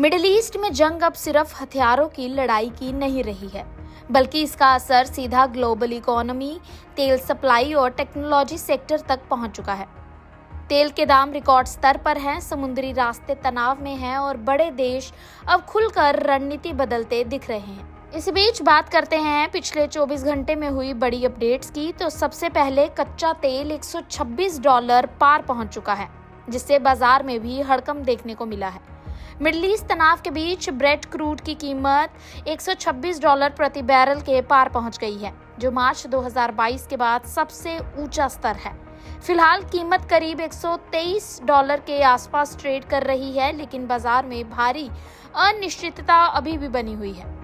Middle east में जंग अब सिर्फ हथियारों की लड़ाई की नहीं रही है, बल्कि इसका असर सीधा ग्लोबल इकोनॉमी, तेल सप्लाई और टेक्नोलॉजी सेक्टर तक पहुंच चुका है। तेल के दाम रिकॉर्ड स्तर पर हैं, समुद्री रास्ते तनाव में हैं और बड़े देश अब खुलकर रणनीति बदलते दिख रहे हैं। इसी बीच बात करते हैं पिछले 24 घंटे में हुई बड़ी अपडेट्स की। तो सबसे पहले कच्चा तेल $126 पार पहुंच चुका है, जिससे बाजार में भी हड़कंप देखने को मिला है। मिडिल ईस्ट तनाव के बीच ब्रेट क्रूड की कीमत $126 प्रति बैरल के पार पहुंच गई है, जो मार्च 2022 के बाद सबसे ऊंचा स्तर है। फिलहाल कीमत करीब $123 के आसपास ट्रेड कर रही है, लेकिन बाजार में भारी अनिश्चितता अभी भी बनी हुई है।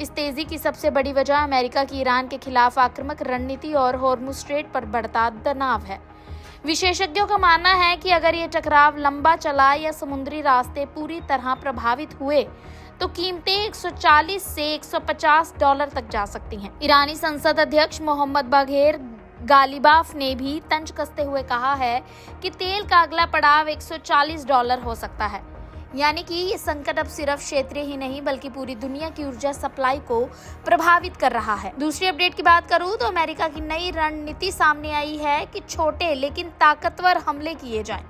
इस तेजी की सबसे बड़ी वजह अमेरिका की ईरान के खिलाफ आक्रामक रणनीति और हॉर्मुज स्ट्रेट पर बढ़ता तनाव है। विशेषज्ञों का मानना है कि अगर ये टकराव लंबा चला या समुद्री रास्ते पूरी तरह प्रभावित हुए तो कीमतें $140 से $150 तक जा सकती हैं। ईरानी संसद अध्यक्ष मोहम्मद बाघेर गालिबाफ ने भी तंज कसते हुए कहा है कि तेल का अगला पड़ाव $140 हो सकता है। यानी कि ये संकट अब सिर्फ क्षेत्रीय ही नहीं बल्कि पूरी दुनिया की ऊर्जा सप्लाई को प्रभावित कर रहा है। दूसरी अपडेट की बात करूं तो अमेरिका की नई रणनीति सामने आई है कि छोटे लेकिन ताकतवर हमले किए जाएं।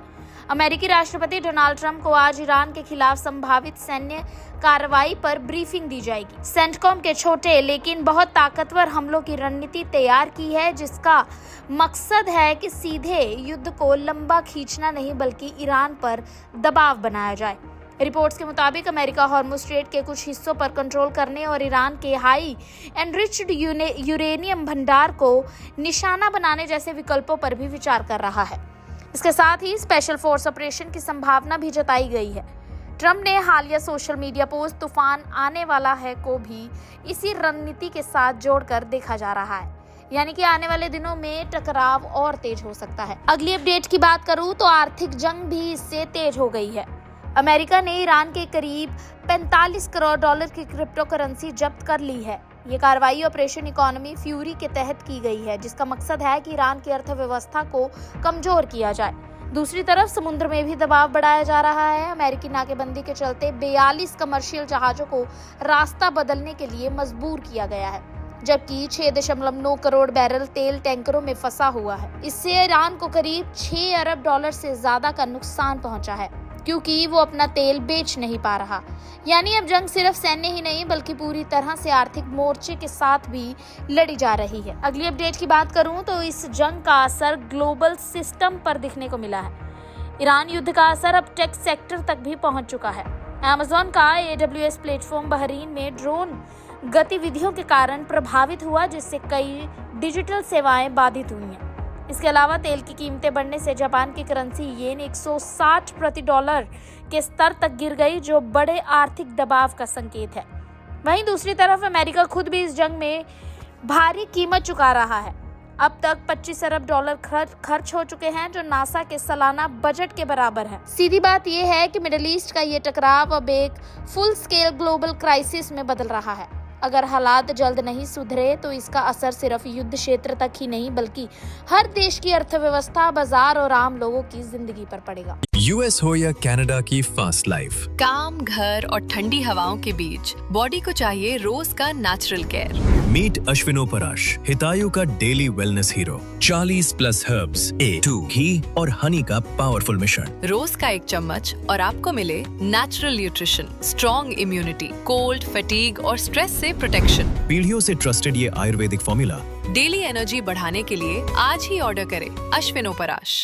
अमेरिकी राष्ट्रपति डोनाल्ड ट्रंप को आज ईरान के खिलाफ संभावित सैन्य कार्रवाई पर ब्रीफिंग दी जाएगी। सेंटकॉम के छोटे लेकिन बहुत ताकतवर हमलों की रणनीति तैयार की है, जिसका मकसद है कि सीधे युद्ध को लंबा खींचना नहीं बल्कि ईरान पर दबाव बनाया जाए। रिपोर्ट्स के मुताबिक अमेरिका हॉर्मुज स्ट्रेट के कुछ हिस्सों पर कंट्रोल करने और ईरान के हाई एनरिच्ड यूरेनियम भंडार को निशाना बनाने जैसे विकल्पों पर भी विचार कर रहा है। इसके साथ ही स्पेशल फोर्स ऑपरेशन की संभावना भी जताई गई है। ट्रंप ने हालिया सोशल मीडिया पोस्ट तूफान आने वाला है को भी इसी रणनीति के साथ जोड़कर देखा जा रहा है, यानी कि आने वाले दिनों में टकराव और तेज हो सकता है। अगली अपडेट की बात करूं तो आर्थिक जंग भी इससे तेज हो गई है। अमेरिका ने ईरान के करीब $45 करोड़ की क्रिप्टो करेंसी जब्त कर ली है। ये कार्रवाई ऑपरेशन इकोनॉमी फ्यूरी के तहत की गई है, जिसका मकसद है कि ईरान की अर्थव्यवस्था को कमजोर किया जाए। दूसरी तरफ समुद्र में भी दबाव बढ़ाया जा रहा है। अमेरिकी नाकेबंदी के चलते 42 कमर्शियल जहाजों को रास्ता बदलने के लिए मजबूर किया गया है, जबकि 6.9 करोड़ बैरल तेल टैंकरों में फंसा हुआ है। इससे ईरान को करीब $6 अरब से ज्यादा का नुकसान पहुंचा है, क्योंकि वो अपना तेल बेच नहीं पा रहा। यानी अब जंग सिर्फ सैन्य ही नहीं बल्कि पूरी तरह से आर्थिक मोर्चे के साथ भी लड़ी जा रही है। अगली अपडेट की बात करूं तो इस जंग का असर ग्लोबल सिस्टम पर दिखने को मिला है। ईरान युद्ध का असर अब टेक सेक्टर तक भी पहुंच चुका है। अमेज़न का AWS प्लेटफॉर्म बहरीन में ड्रोन गतिविधियों के कारण प्रभावित हुआ, जिससे कई डिजिटल सेवाएं बाधित हुई हैं। इसके अलावा तेल की कीमतें बढ़ने से जापान की करेंसी येन 160 प्रति डॉलर के स्तर तक गिर गई, जो बड़े आर्थिक दबाव का संकेत है। वहीं दूसरी तरफ अमेरिका खुद भी इस जंग में भारी कीमत चुका रहा है। अब तक $25 अरब खर्च हो चुके हैं, जो नासा के सालाना बजट के बराबर है। सीधी बात यह है कि मिडिल ईस्ट का ये टकराव अब एक फुल स्केल ग्लोबल क्राइसिस में बदल रहा है। अगर हालात जल्द नहीं सुधरे तो इसका असर सिर्फ युद्ध क्षेत्र तक ही नहीं बल्कि हर देश की अर्थव्यवस्था, बाजार और आम लोगों की जिंदगी पर पड़ेगा। US हो या कनाडा की फास्ट लाइफ, काम, घर और ठंडी हवाओं के बीच बॉडी को चाहिए रोज का नेचुरल केयर। मीट अश्विनो पराश, हितायु का daily wellness hero. 40+ herbs, A2 घी और हनी का पावरफुल मिश्रण। रोज का 1 चम्मच और आपको मिले natural nutrition, strong immunity, cold, fatigue और स्ट्रेस से प्रोटेक्शन। पीढ़ियों से ट्रस्टेड ये आयुर्वेदिक फॉर्मूला डेली एनर्जी बढ़ाने के लिए आज ही ऑर्डर करें अश्विनो पराश।